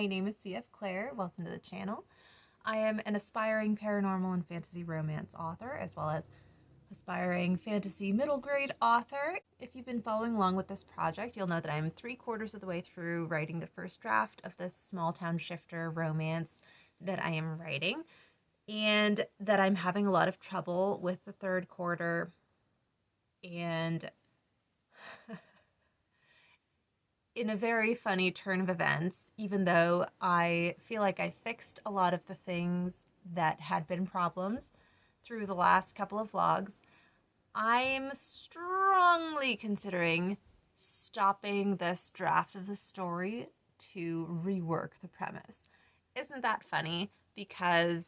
my name is CF Claire. Welcome to the channel. I am an aspiring paranormal and fantasy romance author, as well as aspiring fantasy middle grade author. If you've been following along with this project, you'll know that I'm 3/4 of the way through writing the first draft of this small town shifter romance that I am writing, and that I'm having a lot of trouble with the third quarter. And in a very funny turn of events, even though I feel like I fixed a lot of the things that had been problems through the last couple of vlogs, I'm strongly considering stopping this draft of the story to rework the premise. Isn't that funny? Because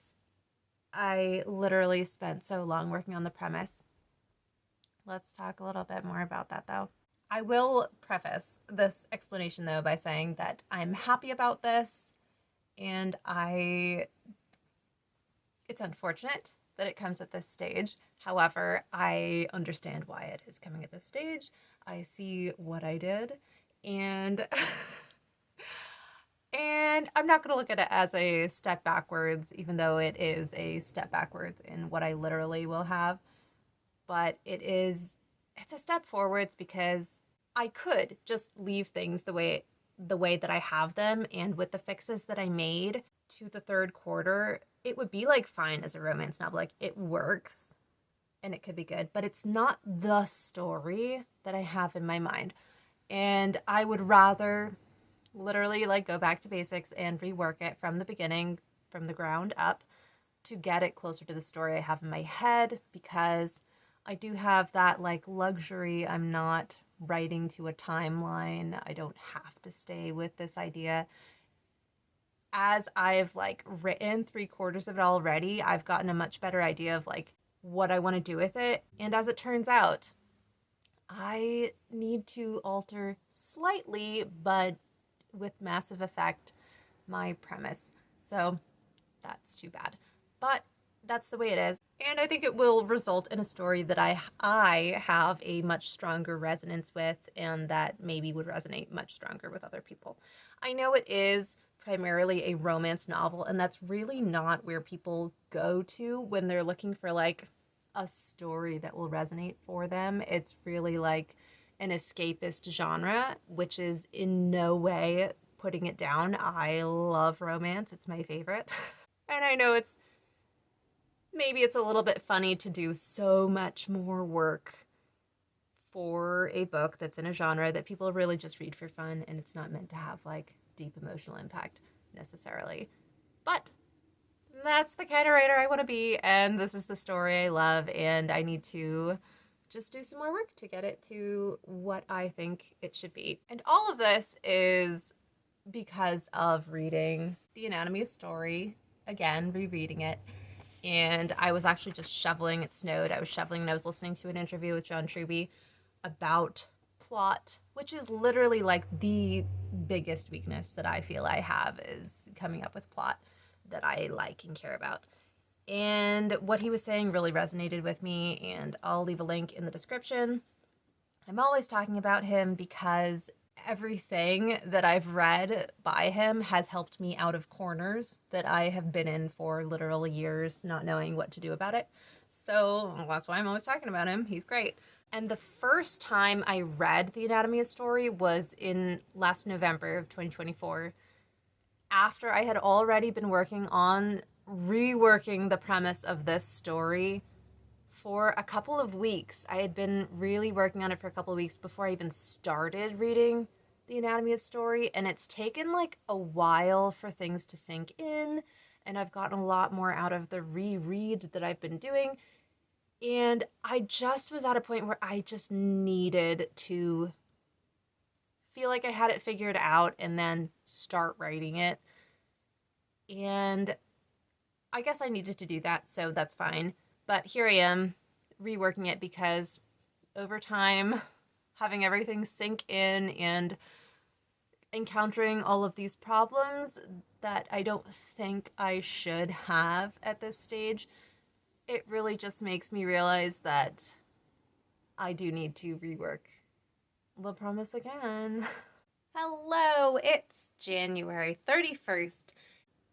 I literally spent so long working on the premise. Let's talk a little bit more about that, though. I will preface this explanation, though, by saying that I'm happy about this, and it's unfortunate that it comes at this stage. However, I understand why it is coming at this stage. I see what I did, and and I'm not going to look at it as a step backwards, even though it is a step backwards in what I literally will have. But it's a step forwards because I could just leave things the way that I have them, and with the fixes that I made to the third quarter, it would be like fine as a romance novel. Like, it works and it could be good, but it's not the story that I have in my mind. And I would rather literally like go back to basics and rework it from the beginning, from the ground up, to get it closer to the story I have in my head, because I do have that like luxury. I'm not writing to a timeline. I don't have to stay with this idea. As I've like written 3/4 of it already, I've gotten a much better idea of like what I want to do with it. And as it turns out, I need to alter slightly, but with massive effect, my premise. So that's too bad. But that's the way it is. And I think it will result in a story that I have a much stronger resonance with, and that maybe would resonate much stronger with other people. I know it is primarily a romance novel, and that's really not where people go to when they're looking for like a story that will resonate for them. It's really like an escapist genre, which is in no way putting it down. I love romance. It's my favorite. And I know maybe it's a little bit funny to do so much more work for a book that's in a genre that people really just read for fun, and it's not meant to have like deep emotional impact necessarily. But that's the kind of writer I want to be, and this is the story I love, and I need to just do some more work to get it to what I think it should be. And all of this is because of reading The Anatomy of Story, again, rereading it. And I was actually just shoveling. It snowed. I was shoveling and I was listening to an interview with John Truby about plot, which is literally like the biggest weakness that I feel I have, is coming up with plot that I like and care about. And what he was saying really resonated with me, and I'll leave a link in the description. I'm always talking about him because everything that I've read by him has helped me out of corners that I have been in for literal years, not knowing what to do about it. So that's why I'm always talking about him. He's great. And the first time I read The Anatomy of Story was in last November of 2024, after I had already been working on reworking the premise of this story for a couple of weeks. I had been really working on it for a couple of weeks before I even started reading The Anatomy of Story, and it's taken like a while for things to sink in, and I've gotten a lot more out of the reread that I've been doing, and I just was at a point where I just needed to feel like I had it figured out and then start writing it. And I guess I needed to do that, so that's fine. But here I am, reworking it, because over time, having everything sink in and encountering all of these problems that I don't think I should have at this stage, it really just makes me realize that I do need to rework the premise again. Hello, So it's January 31st,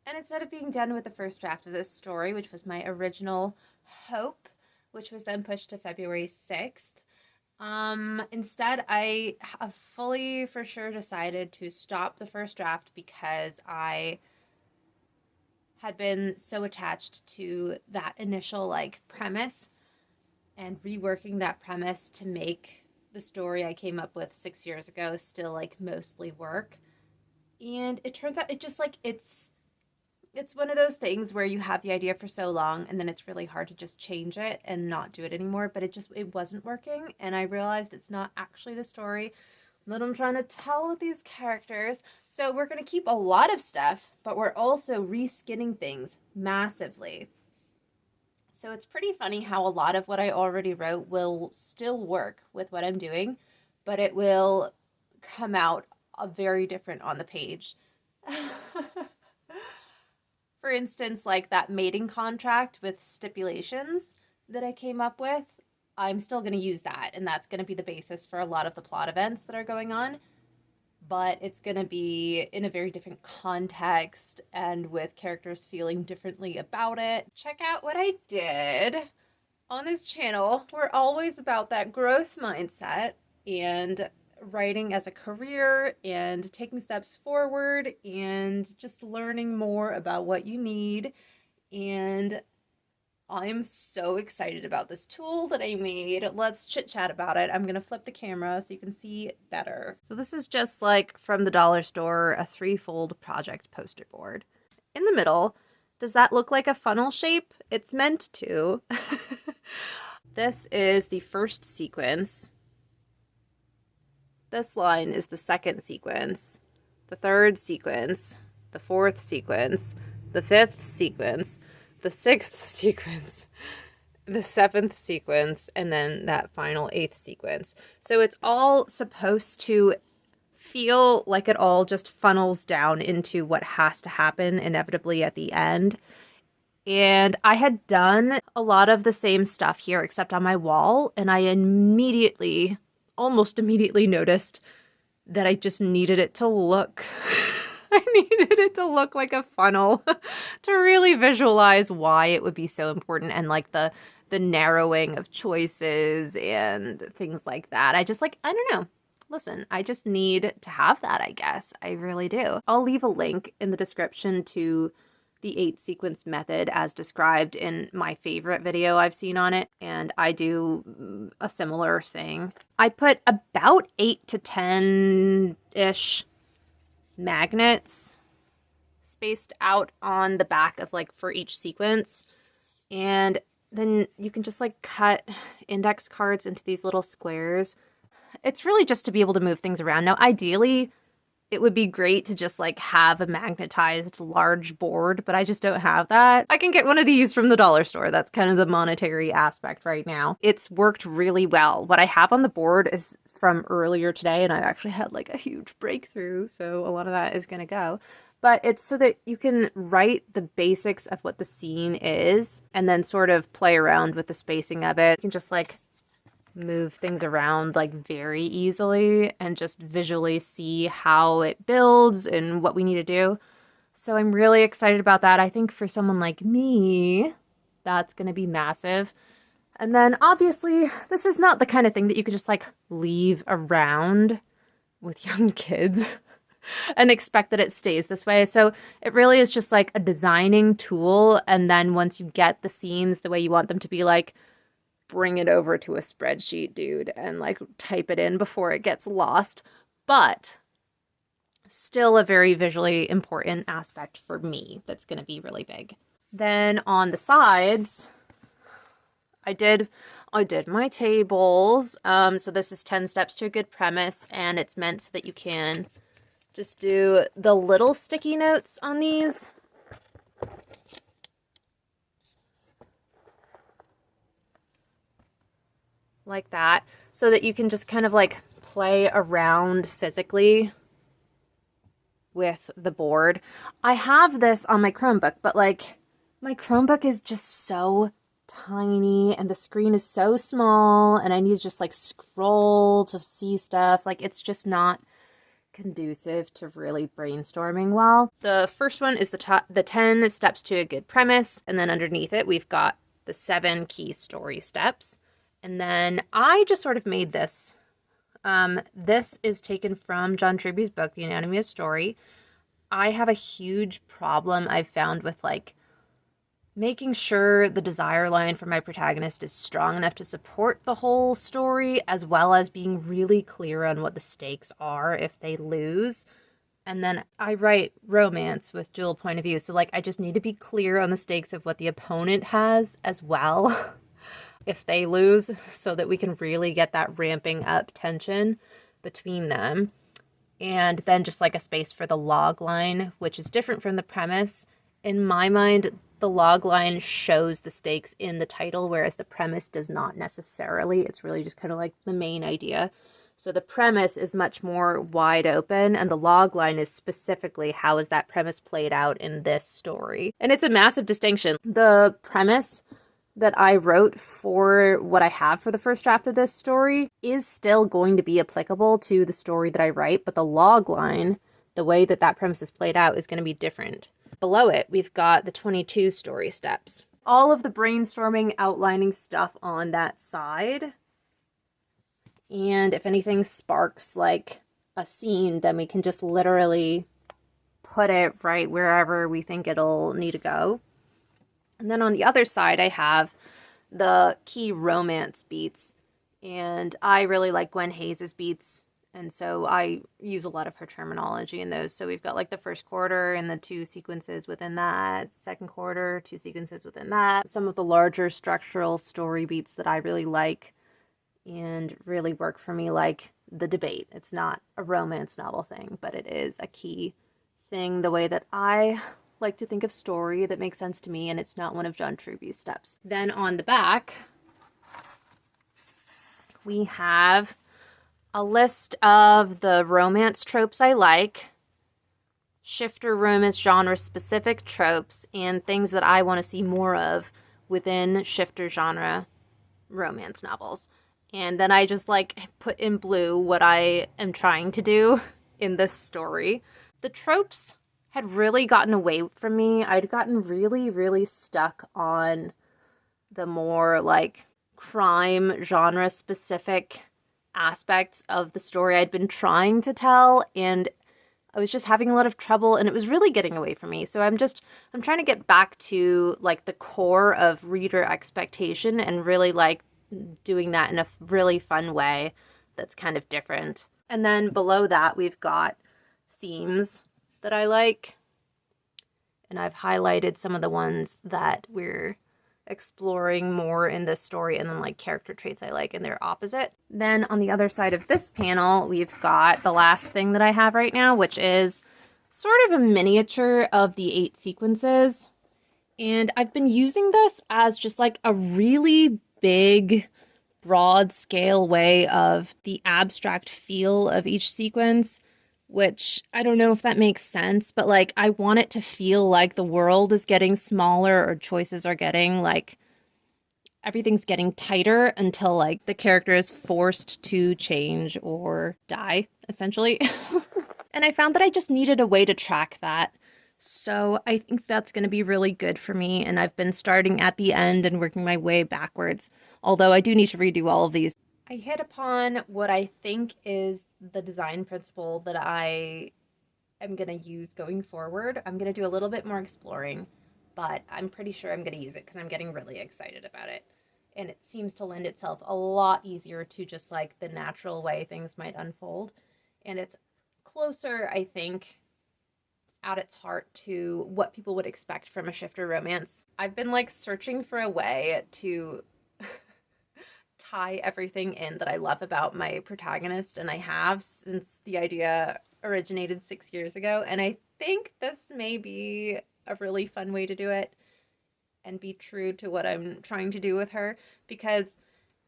and instead of being done with the first draft of this story, which was my original hope, which was then pushed to February 6th, instead I have fully for sure decided to stop the first draft because I had been so attached to that initial like premise and reworking that premise to make the story I came up with 6 years ago still like mostly work. And it turns out it just like it's one of those things where you have the idea for so long and then it's really hard to just change it and not do it anymore, but it wasn't working, and I realized it's not actually the story that I'm trying to tell with these characters. So we're going to keep a lot of stuff, but we're also reskinning things massively. So it's pretty funny how a lot of what I already wrote will still work with what I'm doing, but it will come out very different on the page. For instance, like that mating contract with stipulations that I came up with, I'm still going to use that, and that's going to be the basis for a lot of the plot events that are going on. But it's going to be in a very different context and with characters feeling differently about it. Check out what I did on this channel. We're always about that growth mindset and writing as a career and taking steps forward and just learning more about what you need. And I'm so excited about this tool that I made. Let's chit chat about it. I'm gonna flip the camera so you can see better. So this is just like from the dollar store, a 3-fold project poster board. In the middle, does that look like a funnel shape? It's meant to. This is the first sequence. This line is the second sequence, the third sequence, the fourth sequence, the fifth sequence, the sixth sequence, the seventh sequence, and then that final 8th sequence. So it's all supposed to feel like it all just funnels down into what has to happen inevitably at the end. And I had done a lot of the same stuff here except on my wall, and I almost immediately noticed that I just needed it to look I needed it to look like a funnel to really visualize why it would be so important, and like the narrowing of choices and things like that. I don't know. Listen, I just need to have that, I guess. I really do. I'll leave a link in the description to the 8-sequence method as described in my favorite video I've seen on it, and I do a similar thing. I put about 8 to 10-ish magnets spaced out on the back of like for each sequence, and then you can just like cut index cards into these little squares. It's really just to be able to move things around. Now, ideally, it would be great to just like have a magnetized large board, but I just don't have that. I can get one of these from the dollar store. That's kind of the monetary aspect right now. It's worked really well. What I have on the board is from earlier today, and I actually had like a huge breakthrough, so a lot of that is gonna go. But it's so that you can write the basics of what the scene is and then sort of play around with the spacing of it. You can just like move things around like very easily and just visually see how it builds and what we need to do. So I'm really excited about that. I think for someone like me, that's going to be massive. And then obviously this is not the kind of thing that you could just like leave around with young kids and expect that it stays this way. So it really is just like a designing tool. And then once you get the scenes the way you want them to be, like, bring it over to a spreadsheet, dude, and like type it in before it gets lost. But still a very visually important aspect for me that's going to be really big. Then on the sides, I did my tables. So this is 10 steps to a good premise, and it's meant so that you can just do the little sticky notes on these. Like that, so that you can just kind of like play around physically with the board. I have this on my Chromebook, but like my Chromebook is just so tiny and the screen is so small and I need to just like scroll to see stuff. Like it's just not conducive to really brainstorming well. The first one is the 10 steps to a good premise, and then underneath it we've got the 7 key story steps. And then I just sort of made this. This is taken from John Truby's book, The Anatomy of Story. I have a huge problem I've found with like making sure the desire line for my protagonist is strong enough to support the whole story, as well as being really clear on what the stakes are if they lose. And then I write romance with dual point of view, so like I just need to be clear on the stakes of what the opponent has as well if they lose, so that we can really get that ramping up tension between them. And then just like a space for the log line, which is different from the premise. In my mind, the log line shows the stakes in the title, whereas the premise does not necessarily. It's really just kind of like the main idea. So the premise is much more wide open, and the log line is specifically how is that premise played out in this story. And it's a massive distinction. The premise that I wrote for what I have for the first draft of this story is still going to be applicable to the story that I write, but the log line, the way that that premise is played out, is going to be different. Below it, we've got the 22 story steps. All of the brainstorming, outlining stuff on that side. And if anything sparks like a scene, then we can just literally put it right wherever we think it'll need to go. And then on the other side, I have the key romance beats. And I really like Gwen Hayes' beats. And so I use a lot of her terminology in those. So we've got like the first quarter and the 2 sequences within that, second quarter, 2 sequences within that. Some of the larger structural story beats that I really like and really work for me, like the debate. It's not a romance novel thing, but it is a key thing, the way that I like to think of story that makes sense to me, and it's not one of John Truby's steps. Then on the back, we have a list of the romance tropes I like, shifter romance genre specific tropes, and things that I want to see more of within shifter genre romance novels. And then I just like put in blue what I am trying to do in this story. The tropes had really gotten away from me. I'd gotten really, really stuck on the more like crime genre specific aspects of the story I'd been trying to tell, and I was just having a lot of trouble, and it was really getting away from me. So I'm trying to get back to like the core of reader expectation and really like doing that in a really fun way that's kind of different. And then below that, we've got themes that I like, and I've highlighted some of the ones that we're exploring more in this story, and then like character traits I like and they're opposite. Then on the other side of this panel, we've got the last thing that I have right now, which is sort of a miniature of the 8 sequences. And I've been using this as just like a really big, broad scale way of the abstract feel of each sequence, which I don't know if that makes sense, but like I want it to feel like the world is getting smaller, or choices are getting like everything's getting tighter until like the character is forced to change or die, essentially. And I found that I just needed a way to track that. So I think that's going to be really good for me. And I've been starting at the end and working my way backwards, although I do need to redo all of these. I hit upon what I think is the design principle that I am going to use going forward. I'm going to do a little bit more exploring, but I'm pretty sure I'm going to use it because I'm getting really excited about it. And it seems to lend itself a lot easier to just like the natural way things might unfold. And it's closer, I think, at its heart to what people would expect from a shifter romance. I've been like searching for a way to tie everything in that I love about my protagonist, and I have since the idea originated 6 years ago, and I think this may be a really fun way to do it and be true to what I'm trying to do with her, because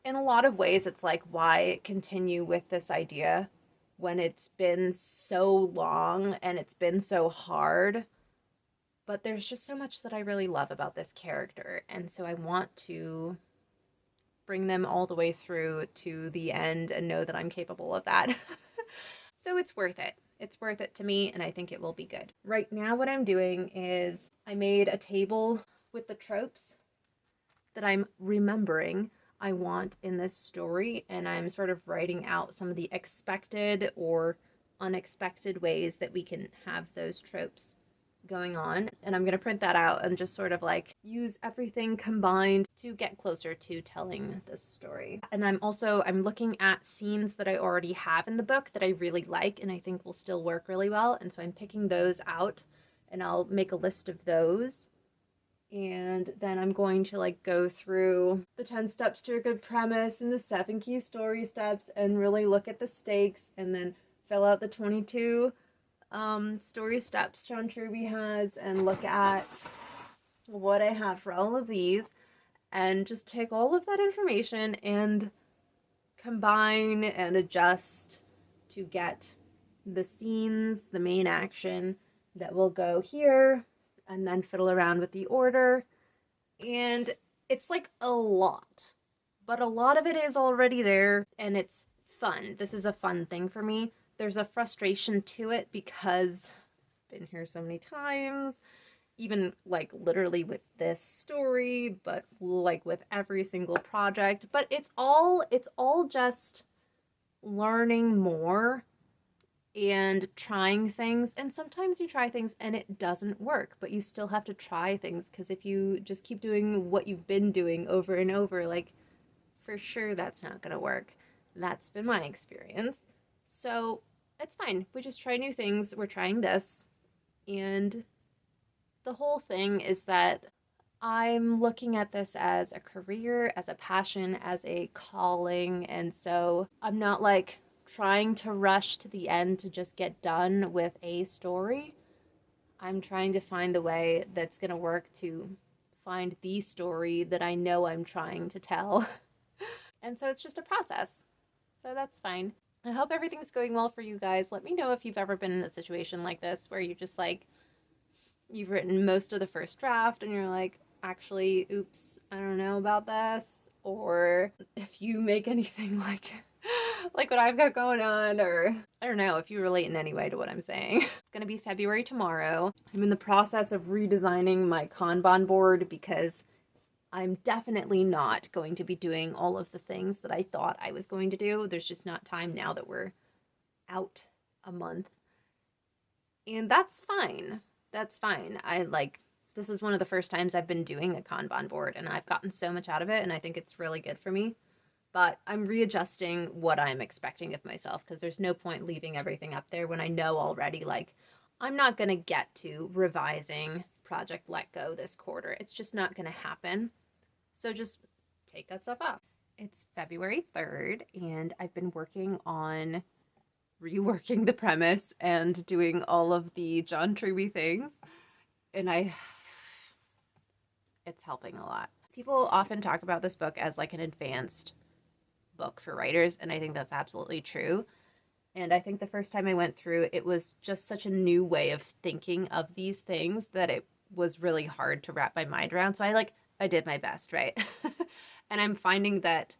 in a lot of ways it's like, why continue with this idea when it's been so long and it's been so hard? But there's just so much that I really love about this character, and so I want to bring them all the way through to the end and know that I'm capable of that. So it's worth it. It's worth it to me, and I think it will be good. Right now what I'm doing is I made a table with the tropes that I'm remembering I want in this story, and I'm sort of writing out some of the expected or unexpected ways that we can have those tropes going on. And I'm going to print that out and just sort of like use everything combined to get closer to telling this story. And I'm looking at scenes that I already have in the book that I really like and I think will still work really well. And so I'm picking those out, and I'll make a list of those. And then I'm going to like go through the 10 steps to a good premise and the 7 key story steps and really look at the stakes, and then fill out the 22 story steps John Truby has, and look at what I have for all of these, and just take all of that information and combine and adjust to get the scenes, the main action that will go here, and then fiddle around with the order. And it's like a lot, but a lot of it is already there, and it's fun. This is a fun thing for me. There's a frustration to it because I've been here so many times, even like literally with this story, but like with every single project. But it's all just learning more and trying things. And sometimes you try things and it doesn't work, but you still have to try things, because if you just keep doing what you've been doing over and over, like, for sure that's not gonna work. That's been my experience. So it's fine. We just try new things. We're trying this. And the whole thing is that I'm looking at this as a career, as a passion, as a calling. And so I'm not like trying to rush to the end to just get done with a story. I'm trying to find the way that's going to work to find the story that I know I'm trying to tell. And so it's just a process. So that's fine. I hope everything's going well for you guys. Let me know if you've ever been in a situation like this where you just like, you've written most of the first draft and you're like, actually, oops, I don't know about this. Or if you make anything like what I've got going on, or I don't know if you relate in any way to what I'm saying. It's gonna be February tomorrow. I'm in the process of redesigning my Kanban board because I'm definitely not going to be doing all of the things that I thought I was going to do. There's just not time now that we're out a month. And that's fine. That's fine. This is one of the first times I've been doing a Kanban board, and I've gotten so much out of it, and I think it's really good for me. But I'm readjusting what I'm expecting of myself, because there's no point leaving everything up there when I know already, like, I'm not going to get to revising Project Let Go this quarter. It's just not going to happen. So just take that stuff off. It's February 3rd, and I've been working on reworking the premise and doing all of the John Truby things. And it's helping a lot. People often talk about this book as like an advanced book for writers, and I think that's absolutely true. And I think the first time I went through, it was just such a new way of thinking of these things that it was really hard to wrap my mind around. So I did my best, right? And I'm finding that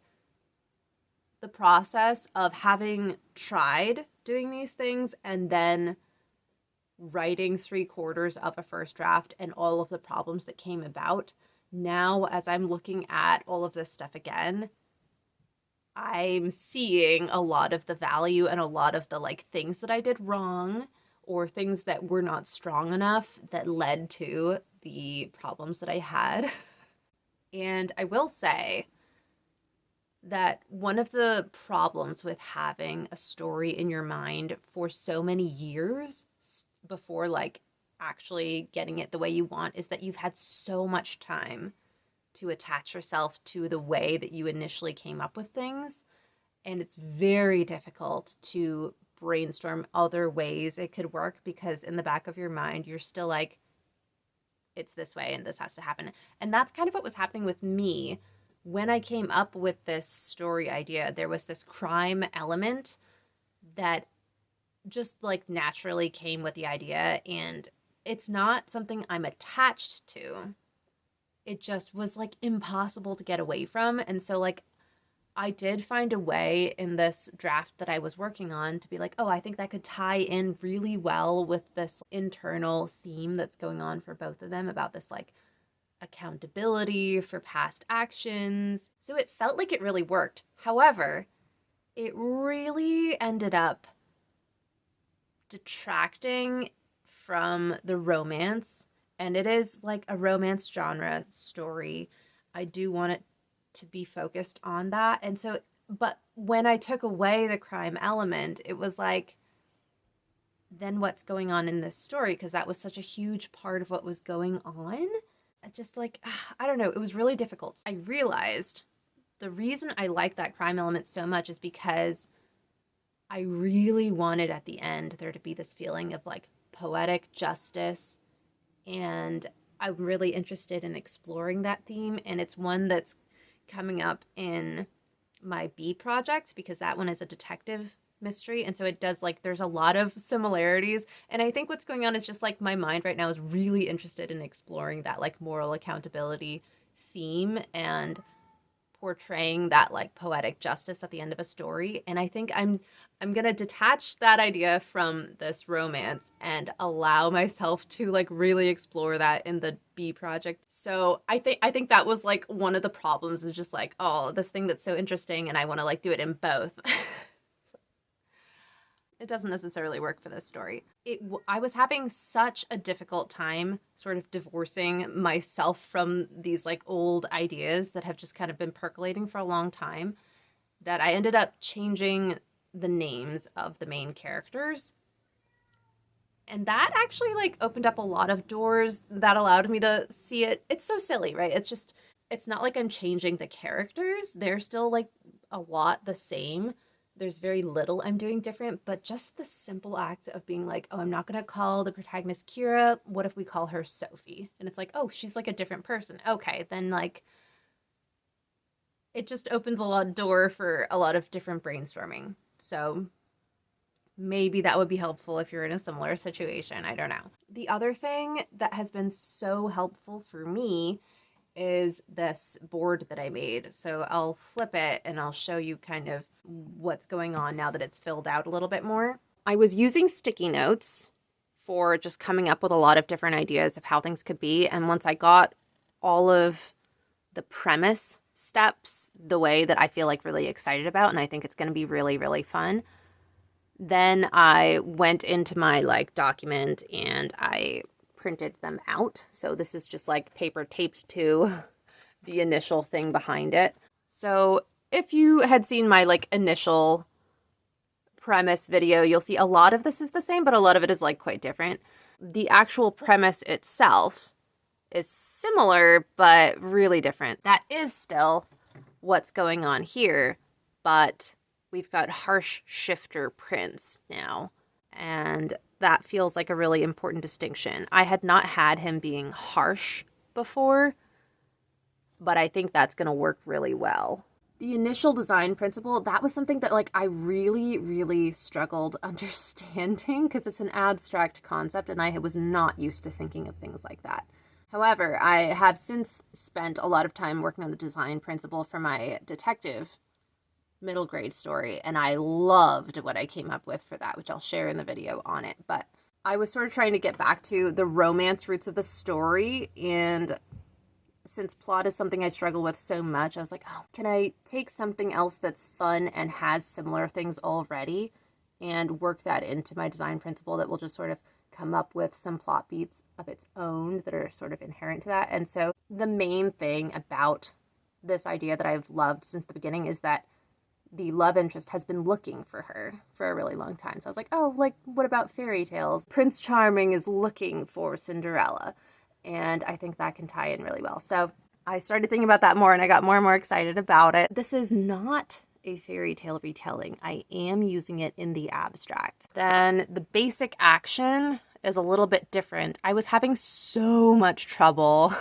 the process of having tried doing these things and then writing 3/4 of a first draft and all of the problems that came about, now as I'm looking at all of this stuff again, I'm seeing a lot of the value and a lot of the like things that I did wrong or things that were not strong enough that led to the problems that I had. And I will say that one of the problems with having a story in your mind for so many years before like actually getting it the way you want is that you've had so much time to attach yourself to the way that you initially came up with things. And it's very difficult to brainstorm other ways it could work, because in the back of your mind, you're still like, it's this way and this has to happen. And that's kind of what was happening with me. When I came up with this story idea, there was this crime element that just like naturally came with the idea, and it's not something I'm attached to. It just was like impossible to get away from. And so like I did find a way in this draft that I was working on to be like, oh, I think that could tie in really well with this internal theme that's going on for both of them about this like accountability for past actions. So it felt like it really worked. However, it really ended up detracting from the romance, and it is like a romance genre story. I do want it to be focused on that. And so, but when I took away the crime element, it was like, then what's going on in this story? Because that was such a huge part of what was going on. Just like, I don't know, it was really difficult. I realized the reason I like that crime element so much is because I really wanted at the end there to be this feeling of like poetic justice, and I'm really interested in exploring that theme, and it's one that's coming up in my B project because that one is a detective mystery, and so it does like there's a lot of similarities, and I think what's going on is just like my mind right now is really interested in exploring that like moral accountability theme and portraying that like poetic justice at the end of a story. And I think I'm going to detach that idea from this romance and allow myself to like really explore that in the B project. So I think that was like one of the problems, is just like, oh, this thing that's so interesting and I want to like do it in both. It doesn't necessarily work for this story. I was having such a difficult time sort of divorcing myself from these like old ideas that have just kind of been percolating for a long time, that I ended up changing the names of the main characters. And that actually like opened up a lot of doors that allowed me to see it. It's so silly, right? It's not like I'm changing the characters. They're still like a lot the same. There's very little I'm doing different, but just the simple act of being like, oh, I'm not going to call the protagonist Kira. What if we call her Sophie? And it's like, oh, she's like a different person. Okay, then like it just opened a lot of door for a lot of different brainstorming. So maybe that would be helpful if you're in a similar situation. I don't know. The other thing that has been so helpful for me is this board that I made. So I'll flip it and I'll show you kind of what's going on now that it's filled out a little bit more. I was using sticky notes for just coming up with a lot of different ideas of how things could be. And once I got all of the premise steps the way that I feel like really excited about, and I think it's going to be really, really fun, then I went into my like document and I printed them out. So this is just like paper taped to the initial thing behind it. So if you had seen my like initial premise video, you'll see a lot of this is the same, but a lot of it is like quite different. The actual premise itself is similar, but really different. That is still what's going on here, but we've got harsh shifter prints now, and that feels like a really important distinction. I had not had him being harsh before, but I think that's going to work really well. The initial design principle, that was something that like I really, really struggled understanding because it's an abstract concept and I was not used to thinking of things like that. However, I have since spent a lot of time working on the design principle for my detective middle grade story, and I loved what I came up with for that, which I'll share in the video on it. But I was sort of trying to get back to the romance roots of the story, and since plot is something I struggle with so much, I was like, oh, can I take something else that's fun and has similar things already and work that into my design principle that will just sort of come up with some plot beats of its own that are sort of inherent to that. And so the main thing about this idea that I've loved since the beginning is that the love interest has been looking for her for a really long time. So I was like, oh, like, what about fairy tales? Prince Charming is looking for Cinderella. And I think that can tie in really well. So I started thinking about that more and I got more and more excited about it. This is not a fairy tale retelling. I am using it in the abstract. Then the basic action is a little bit different. I was having so much trouble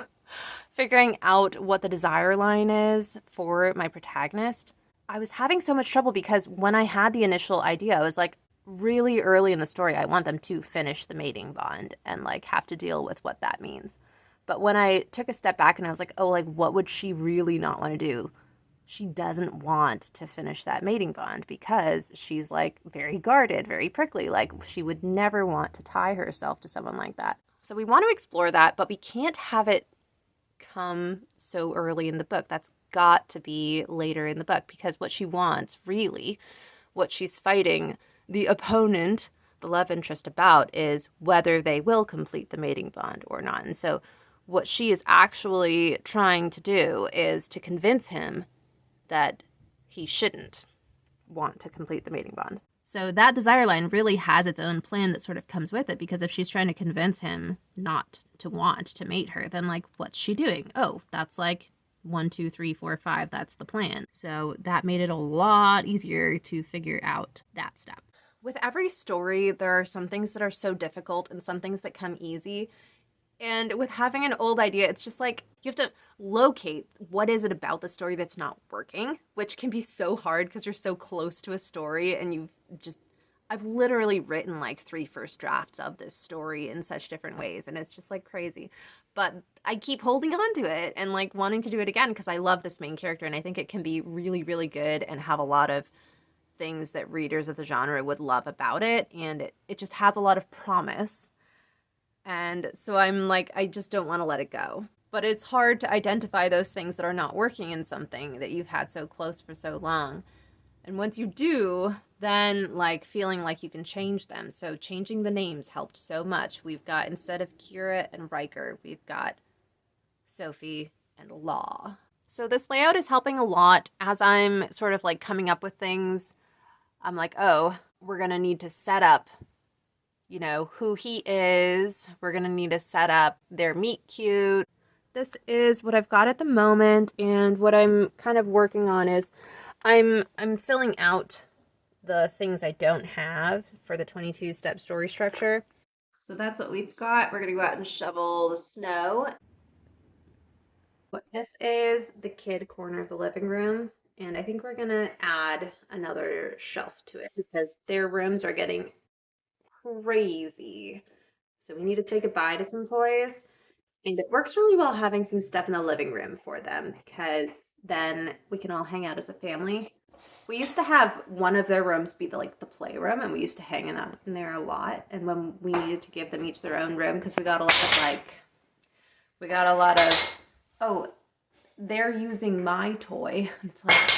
figuring out what the desire line is for my protagonist. I was having so much trouble because when I had the initial idea, I was like, really early in the story, I want them to finish the mating bond and like have to deal with what that means. But when I took a step back and I was like, oh, like what would she really not want to do? she doesn't want to finish that mating bond because she's like very guarded, very prickly. Like she would never want to tie herself to someone like that. So we want to explore that, but we can't have it come so early in the book. That's got to be later in the book, because what she wants, really, what she's fighting the opponent, the love interest, about is whether they will complete the mating bond or not. And so what she is actually trying to do is to convince him that he shouldn't want to complete the mating bond. So that desire line really has its own plan that sort of comes with it, because if she's trying to convince him not to want to mate her, then like, what's she doing? Oh, that's like 1, 2, 3, 4, 5. That's the plan. So that made it a lot easier to figure out that step. With every story, there are some things that are so difficult and some things that come easy. And with having an old idea, it's just like you have to locate what is it about the story that's not working, which can be so hard because you're so close to a story and I've literally written like 3 first drafts of this story in such different ways, and it's just like crazy. But I keep holding on to it and like wanting to do it again because I love this main character and I think it can be really, really good and have a lot of things that readers of the genre would love about it. And it just has a lot of promise. And so I'm like, I just don't want to let it go. But it's hard to identify those things that are not working in something that you've had so close for so long. And once you do, then like feeling like you can change them. So changing the names helped so much. We've got, instead of Kira and Riker, we've got Sophie and Law. So this layout is helping a lot as I'm sort of like coming up with things. I'm like, oh, we're going to need to set up, you know, who he is. We're going to need to set up their meet cute. This is what I've got at the moment, and what I'm kind of working on is I'm filling out the things I don't have for the 22-step story structure. So that's what we've got. We're going to go out and shovel the snow. This is the kid corner of the living room, and I think we're going to add another shelf to it because their rooms are getting crazy. So we need to say goodbye to some toys. And it works really well having some stuff in the living room for them, because then we can all hang out as a family. We used to have one of their rooms be the playroom, and we used to hang out in there a lot. And when we needed to give them each their own room, because we got a lot of, oh, they're using my toy. It's like,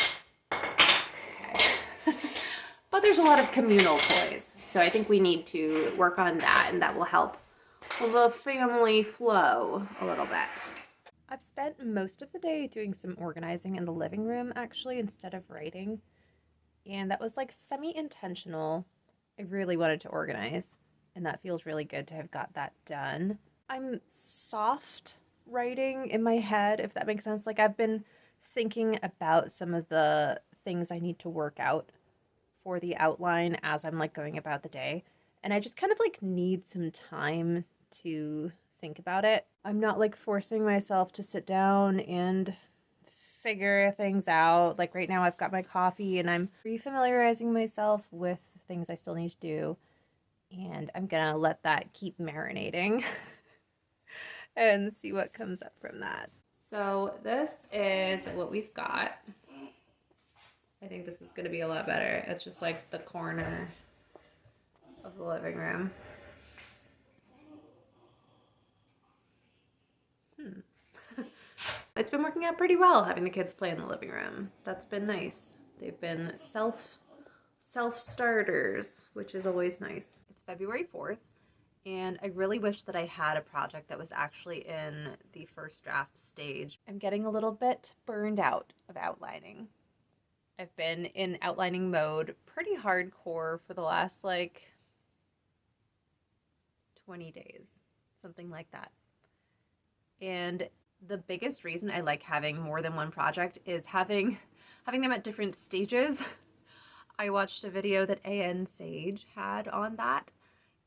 okay. But there's a lot of communal toys. So I think we need to work on that, and that will help the family flow a little bit. I've spent most of the day doing some organizing in the living room, actually, instead of writing. And that was like semi-intentional. I really wanted to organize, and that feels really good to have got that done. I'm soft writing in my head, if that makes sense. Like, I've been thinking about some of the things I need to work out for the outline as I'm like going about the day. And I just kind of like need some time to think about it. I'm not like forcing myself to sit down and figure things out. Like right now I've got my coffee and I'm refamiliarizing myself with things I still need to do. And I'm gonna let that keep marinating and see what comes up from that. So this is what we've got. I think this is gonna be a lot better. It's just like the corner of the living room. It's been working out pretty well having the kids play in the living room. That's been nice. They've been self-starters, which is always nice. It's February 4th, and I really wish that I had a project that was actually in the first draft stage. I'm getting a little bit burned out of outlining. I've been in outlining mode pretty hardcore for the last like 20 days, something like that. And the biggest reason I like having more than one project is having them at different stages. I watched a video that AN Sage had on that,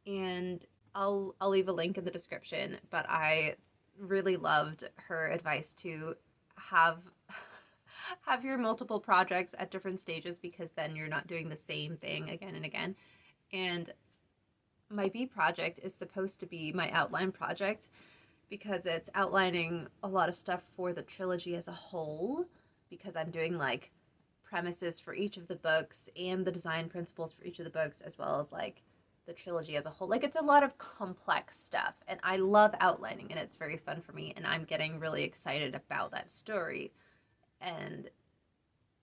and I'll leave a link in the description, but I really loved her advice to have your multiple projects at different stages, because then you're not doing the same thing again and again. And my B project is supposed to be my outline project, because it's outlining a lot of stuff for the trilogy as a whole. because I'm doing like premises for each of the books and the design principles for each of the books, as well as like the trilogy as a whole. Like, it's a lot of complex stuff, and I love outlining, and it's very fun for me, and I'm getting really excited about that story, and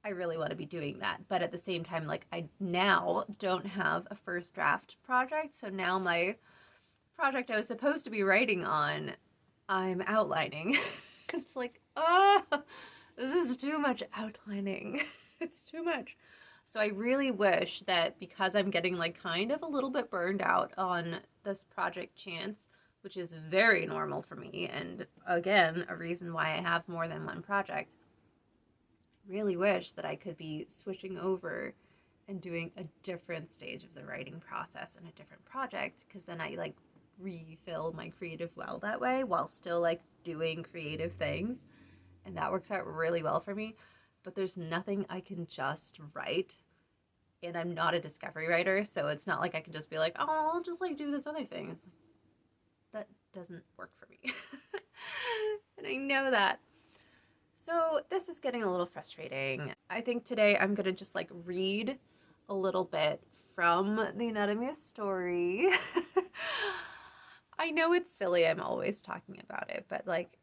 I really want to be doing that. But at the same time, like, I now don't have a first draft project, so now my project I was supposed to be writing on, I'm outlining. It's like, oh, this is too much outlining. It's too much. So I really wish that, because I'm getting like kind of a little bit burned out on this project Chance, which is very normal for me, and again, a reason why I have more than one project, really wish that I could be switching over and doing a different stage of the writing process and a different project, because then I like refill my creative well that way while still like doing creative things, and that works out really well for me. But there's nothing I can just write, and I'm not a discovery writer, so it's not like I can just be like, oh, I'll just like do this other thing. It's like, that doesn't work for me. And I know that. So this is getting a little frustrating. I think today I'm gonna just like read a little bit from The Anatomy of Story. I know it's silly, I'm always talking about it, but like,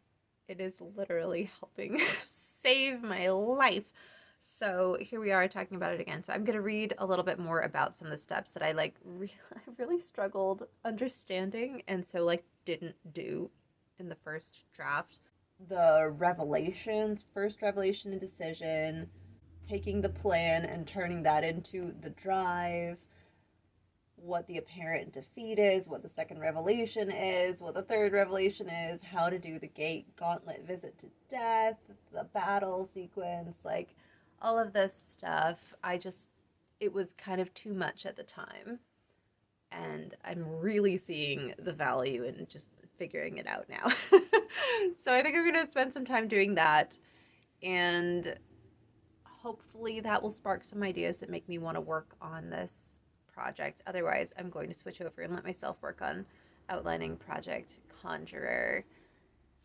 it is literally helping save my life. So here we are talking about it again. So I'm going to read a little bit more about some of the steps that I like I really struggled understanding, and so like didn't do in the first draft. The revelations, first revelation and decision, taking the plan and turning that into the drive, what the apparent defeat is, what the second revelation is, what the third revelation is, how to do the gauntlet visit to death, the battle sequence, like all of this stuff. It was kind of too much at the time, and I'm really seeing the value in just figuring it out now. So I think I'm going to spend some time doing that, and hopefully that will spark some ideas that make me want to work on this project. Otherwise, I'm going to switch over and let myself work on Outlining Project Conjuror,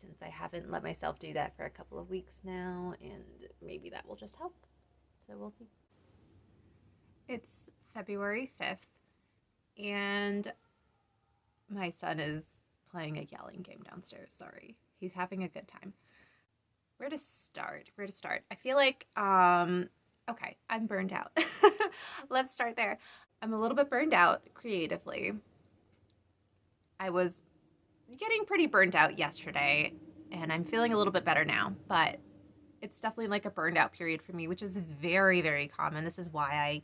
since I haven't let myself do that for a couple of weeks now, and maybe that will just help. So we'll see. It's February 5th, and my son is playing a yelling game downstairs. Sorry. He's having a good time. Where to start? I feel like, okay, I'm burned out. Let's start there. I'm a little bit burned out creatively. I was getting pretty burned out yesterday, and I'm feeling a little bit better now, but it's definitely like a burned out period for me, which is very, very common. This is why I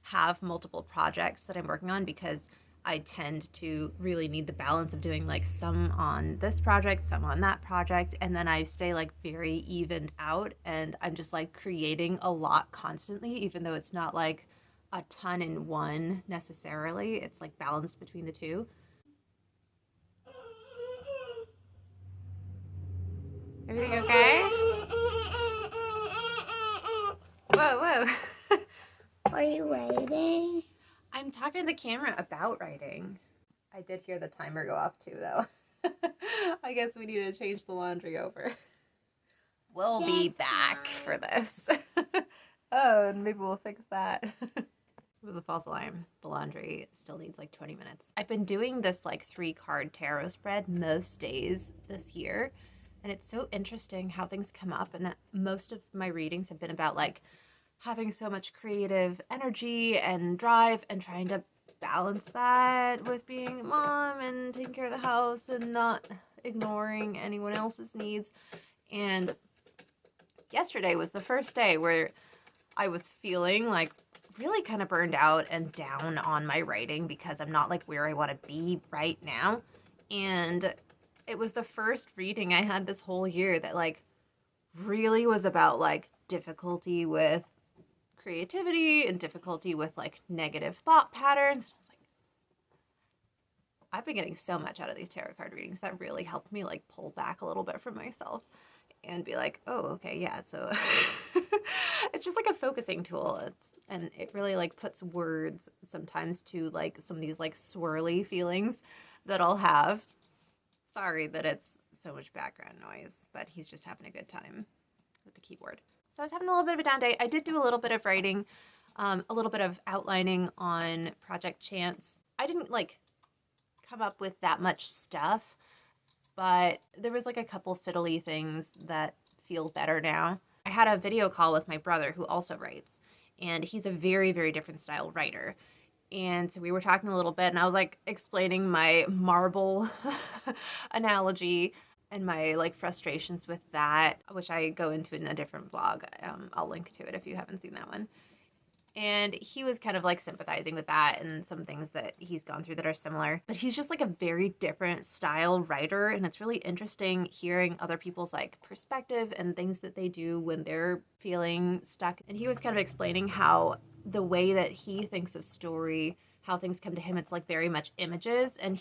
have multiple projects that I'm working on, because I tend to really need the balance of doing like some on this project, some on that project, and then I stay like very evened out, and I'm just like creating a lot constantly, even though it's not like a ton in one necessarily. It's like balanced between the two. Everything okay? Whoa. Are you writing? I'm talking to the camera about writing. I did hear the timer go off too, though. I guess we need to change the laundry over. We'll be back for this. Oh, and maybe we'll fix that. It was a false alarm. The laundry still needs like 20 minutes. I've been doing this like 3-card tarot spread most days this year, and it's so interesting how things come up, and most of my readings have been about like having so much creative energy and drive and trying to balance that with being a mom and taking care of the house and not ignoring anyone else's needs. And yesterday was the first day where I was feeling like really kind of burned out and down on my writing, because I'm not like where I want to be right now. And it was the first reading I had this whole year that like really was about like difficulty with creativity and difficulty with like negative thought patterns. I was like, I've been getting so much out of these tarot card readings that really helped me like pull back a little bit from myself and be like, oh, okay, yeah, so it's just like a focusing tool. And it really like puts words sometimes to like some of these like swirly feelings that I'll have. Sorry that it's so much background noise, but he's just having a good time with the keyboard. So I was having a little bit of a down day. I did do a little bit of writing, a little bit of outlining on Project Chance. I didn't like come up with that much stuff, but there was like a couple fiddly things that feel better now. I had a video call with my brother who also writes, and he's a very, very different style writer. And so we were talking a little bit, and I was like explaining my marble analogy and my like frustrations with that, which I go into in a different vlog. I'll link to it if you haven't seen that one. And he was kind of like sympathizing with that and some things that he's gone through that are similar. But he's just like a very different style writer, and it's really interesting hearing other people's like perspective and things that they do when they're feeling stuck. And he was kind of explaining how the way that he thinks of story, how things come to him, it's like very much images. And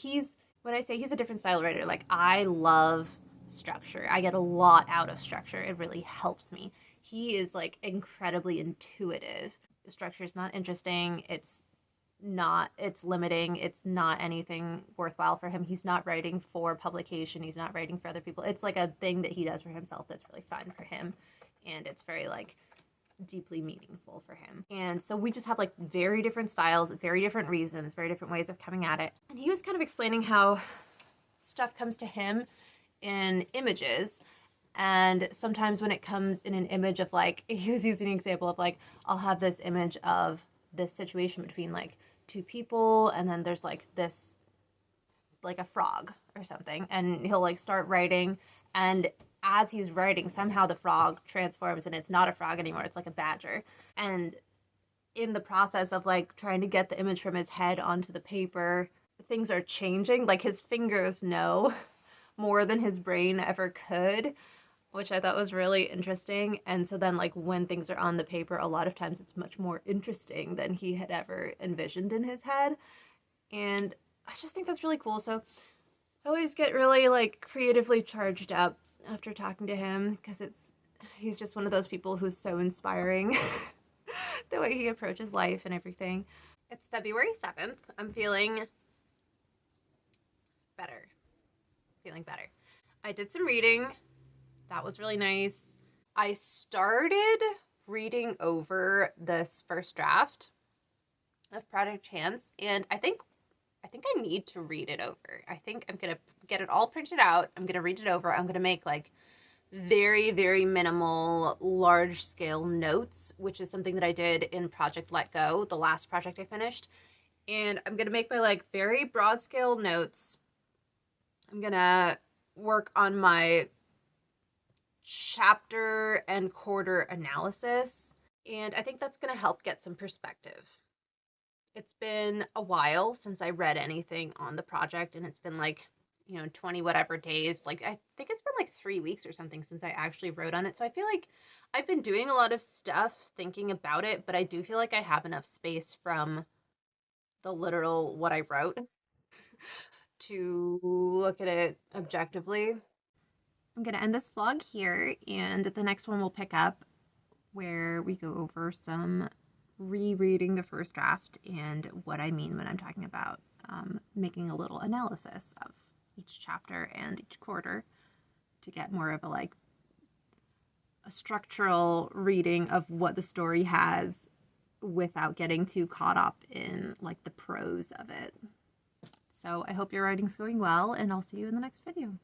when I say he's a different style writer, like I love structure. I get a lot out of structure. It really helps me. He is like incredibly intuitive. The structure is not interesting. It's limiting. It's not anything worthwhile for him. He's not writing for publication. He's not writing for other people. It's like a thing that he does for himself that's really fun for him. And it's very like deeply meaningful for him. And so we just have like very different styles, very different reasons, very different ways of coming at it. And he was kind of explaining how stuff comes to him in images. And sometimes when it comes in an image of like, he was using an example of like, I'll have this image of this situation between like two people, and then there's like this, like a frog or something, and he'll like start writing, and as he's writing, somehow the frog transforms and it's not a frog anymore, it's like a badger. And in the process of like trying to get the image from his head onto the paper, things are changing, like his fingers know more than his brain ever could, which I thought was really interesting. And so then like when things are on the paper, a lot of times it's much more interesting than he had ever envisioned in his head. And I just think that's really cool. So I always get really like creatively charged up after talking to him, because he's just one of those people who's so inspiring. The way he approaches life and everything. It's February 7th. I'm feeling better. I did some reading. That was really nice. I started reading over this first draft of Project Chance, and I think I need to read it over. I think I'm gonna get it all printed out. I'm gonna read it over. I'm gonna make like very, very minimal, large scale notes, which is something that I did in Project Let Go, the last project I finished. And I'm gonna make my like very broad scale notes. I'm gonna work on my chapter and quarter analysis, and I think that's going to help get some perspective. It's been a while since I read anything on the project, and it's been like, 20 whatever days. Like I think it's been like 3 weeks or something since I actually wrote on it. So I feel like I've been doing a lot of stuff thinking about it, but I do feel like I have enough space from the literal what I wrote to look at it objectively. I'm going to end this vlog here, and the next one will pick up where we go over some rereading the first draft and what I mean when I'm talking about making a little analysis of each chapter and each quarter to get more of a structural reading of what the story has without getting too caught up in like the prose of it. So I hope your writing's going well, and I'll see you in the next video.